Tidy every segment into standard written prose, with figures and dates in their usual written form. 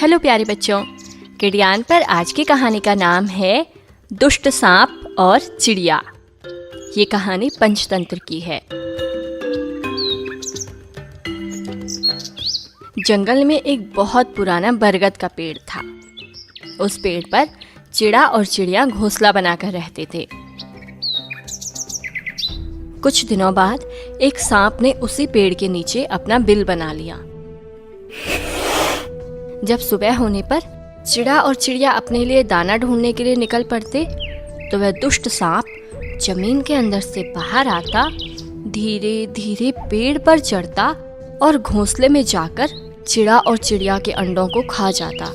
Hello प्यारे बच्चों, किडियान पर आज की कहानी का नाम है दुष्ट सांप और चिड़िया। ये कहानी पंचतंत्र की है। जंगल में एक बहुत पुराना बरगद का पेड़ था। उस पेड़ पर चिड़ा और चिड़िया घोंसला बनाकर रहते थे। कुछ दिनों बाद एक सांप ने उसी पेड़ के नीचे अपना बिल बना लिया। जब सुबह होने पर चिड़ा और चिड़िया अपने लिए दाना ढूंढने के लिए निकल पड़ते तो वह दुष्ट सांप जमीन के अंदर से बाहर आता, धीरे धीरे पेड़ पर चढ़ता और घोंसले में जाकर चिड़ा और चिड़िया के अंडों को खा जाता।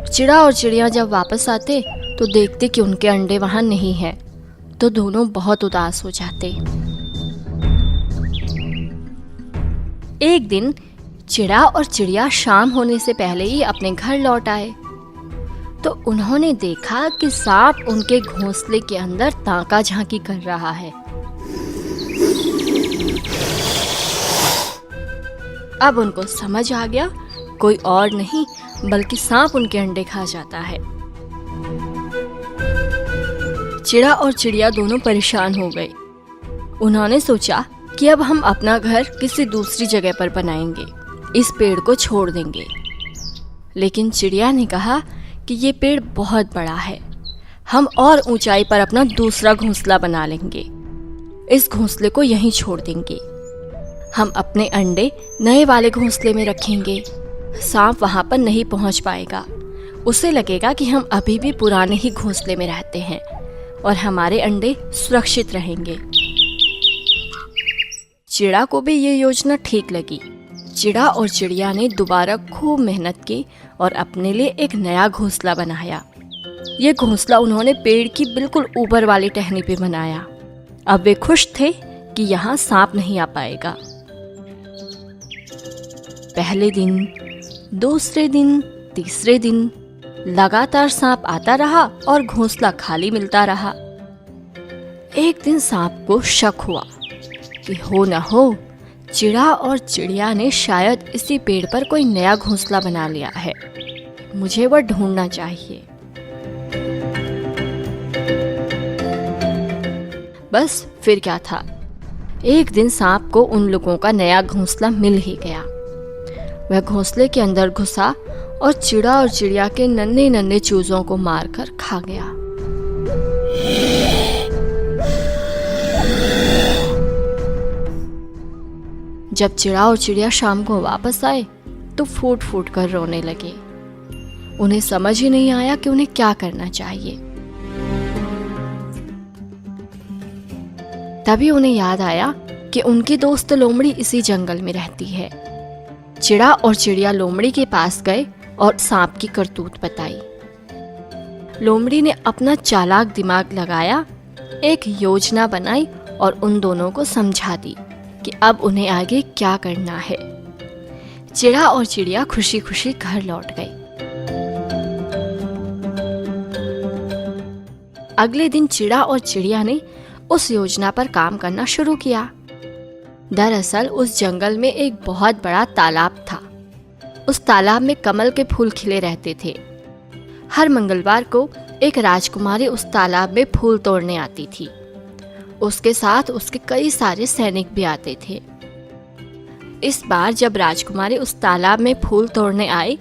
चिड़ा और चिड़िया जब वापस आते तो देखते कि उनके अंडे वहां नहीं हैं, तो दोनों बहुत उदास हो जाते। एक दिन चिड़ा और चिड़िया शाम होने से पहले ही अपने घर लौट आए तो उन्होंने देखा कि सांप उनके घोंसले के अंदर ताका झांकी कर रहा है। अब उनको समझ आ गया, कोई और नहीं बल्कि सांप उनके अंडे खा जाता है। चिड़ा और चिड़िया दोनों परेशान हो गए। उन्होंने सोचा कि अब हम अपना घर किसी दूसरी जगह पर बनाएंगे, इस पेड़ को छोड़ देंगे। लेकिन चिड़िया ने कहा कि ये पेड़ बहुत बड़ा है, हम और ऊंचाई पर अपना दूसरा घोंसला बना लेंगे, इस घोंसले को यहीं छोड़ देंगे। हम अपने अंडे नए वाले घोंसले में रखेंगे, सांप वहां पर नहीं पहुंच पाएगा। उसे लगेगा कि हम अभी भी पुराने ही घोंसले में रहते हैं और हमारे अंडे सुरक्षित रहेंगे। चिड़ा को भी ये योजना ठीक लगी। चिड़ा और चिड़िया ने दोबारा खूब मेहनत की और अपने लिए एक नया घोंसला बनाया। ये घोंसला उन्होंने पेड़ की बिल्कुल ऊपर वाली टहनी पे बनाया। अब वे खुश थे कि यहाँ सांप नहीं आ पाएगा। पहले दिन, दूसरे दिन, तीसरे दिन लगातार सांप आता रहा और घोंसला खाली मिलता रहा। एक दिन सांप को शक हुआ कि हो न हो चिड़ा और चिड़िया ने शायद इसी पेड़ पर कोई नया घोंसला बना लिया है, मुझे वह ढूंढना चाहिए। बस फिर क्या था, एक दिन सांप को उन लोगों का नया घोंसला मिल ही गया। वह घोंसले के अंदर घुसा और चिड़ा और चिड़िया के नन्हे नन्हे चूजों को मारकर खा गया। जब चिड़ा और चिड़िया शाम को वापस आए तो फूट फूट कर रोने लगे। उन्हें समझ ही नहीं आया कि उन्हें क्या करना चाहिए। तभी उन्हें याद आया कि उनकी दोस्त लोमड़ी इसी जंगल में रहती है। चिड़ा और चिड़िया लोमड़ी के पास गए और सांप की करतूत बताई। लोमड़ी ने अपना चालाक दिमाग लगाया, एक योजना बनाई और उन दोनों को समझा दी कि अब उन्हें आगे क्या करना है। चिड़ा और चिड़िया खुशी खुशी घर लौट गए। अगले दिन चिड़ा और चिड़िया ने उस योजना पर काम करना शुरू किया। दरअसल उस जंगल में एक बहुत बड़ा तालाब था। उस तालाब में कमल के फूल खिले रहते थे। हर मंगलवार को एक राजकुमारी उस तालाब में फूल तोड़ने आती थी। उसके साथ उसके कई सारे सैनिक भी आते थे। इस बार जब राजकुमारी उस तालाब में फूल तोड़ने आई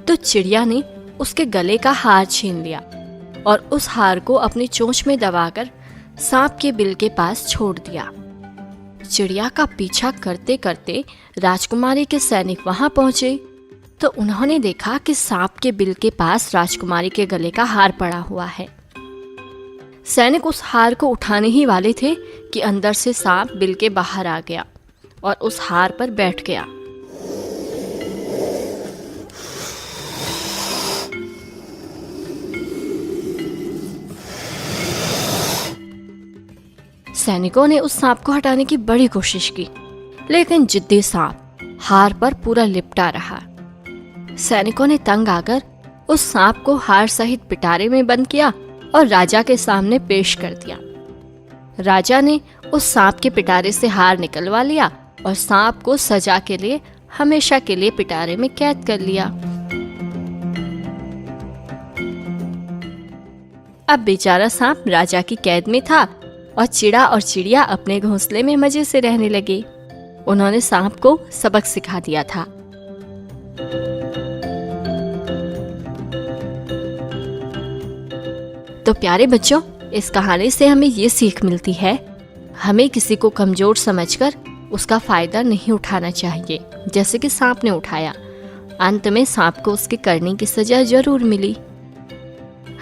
तो चिड़िया ने उसके गले का हार छीन लिया और उस हार को अपनी चोंच में दबाकर सांप के बिल के पास छोड़ दिया। चिड़िया का पीछा करते करते राजकुमारी के सैनिक वहां पहुंचे तो उन्होंने देखा कि सांप के बिल के पास राजकुमारी के गले का हार पड़ा हुआ है। सैनिक उस हार को उठाने ही वाले थे कि अंदर से सांप बिल के बाहर आ गया और उस हार पर बैठ गया। सैनिकों ने उस सांप को हटाने की बड़ी कोशिश की, लेकिन जिद्दी सांप हार पर पूरा लिपटा रहा। सैनिकों ने तंग आकर उस सांप को हार सहित पिटारे में बंद किया और राजा के सामने पेश कर दिया। राजा ने उस सांप के पिटारे से हार निकलवा लिया और सांप को सजा के लिए हमेशा के लिए पिटारे में कैद कर लिया। अब बेचारा सांप राजा की कैद में था और चिड़ा और चिड़िया अपने घोंसले में मजे से रहने लगे। उन्होंने सांप को सबक सिखा दिया था। तो प्यारे बच्चों, इस कहानी से हमें ये सीख मिलती है, हमें किसी को कमजोर समझकर उसका फायदा नहीं उठाना चाहिए, जैसे कि सांप ने उठाया। अंत में सांप को उसके करने की सजा जरूर मिली।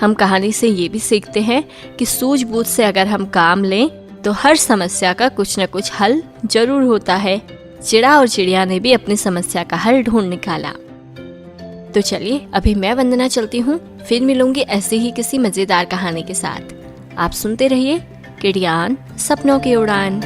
हम कहानी से ये भी सीखते हैं कि सूझबूझ से अगर हम काम लें तो हर समस्या का कुछ न कुछ हल जरूर होता है। चिड़ा और चिड़िया ने भी अपनी समस्या का हल ढूंढ निकाला। तो चलिए अभी मैं वंदना चलती हूँ, फिर मिलूंगी ऐसे ही किसी मजेदार कहानी के साथ। आप सुनते रहिए किडियान सपनों की उड़ान।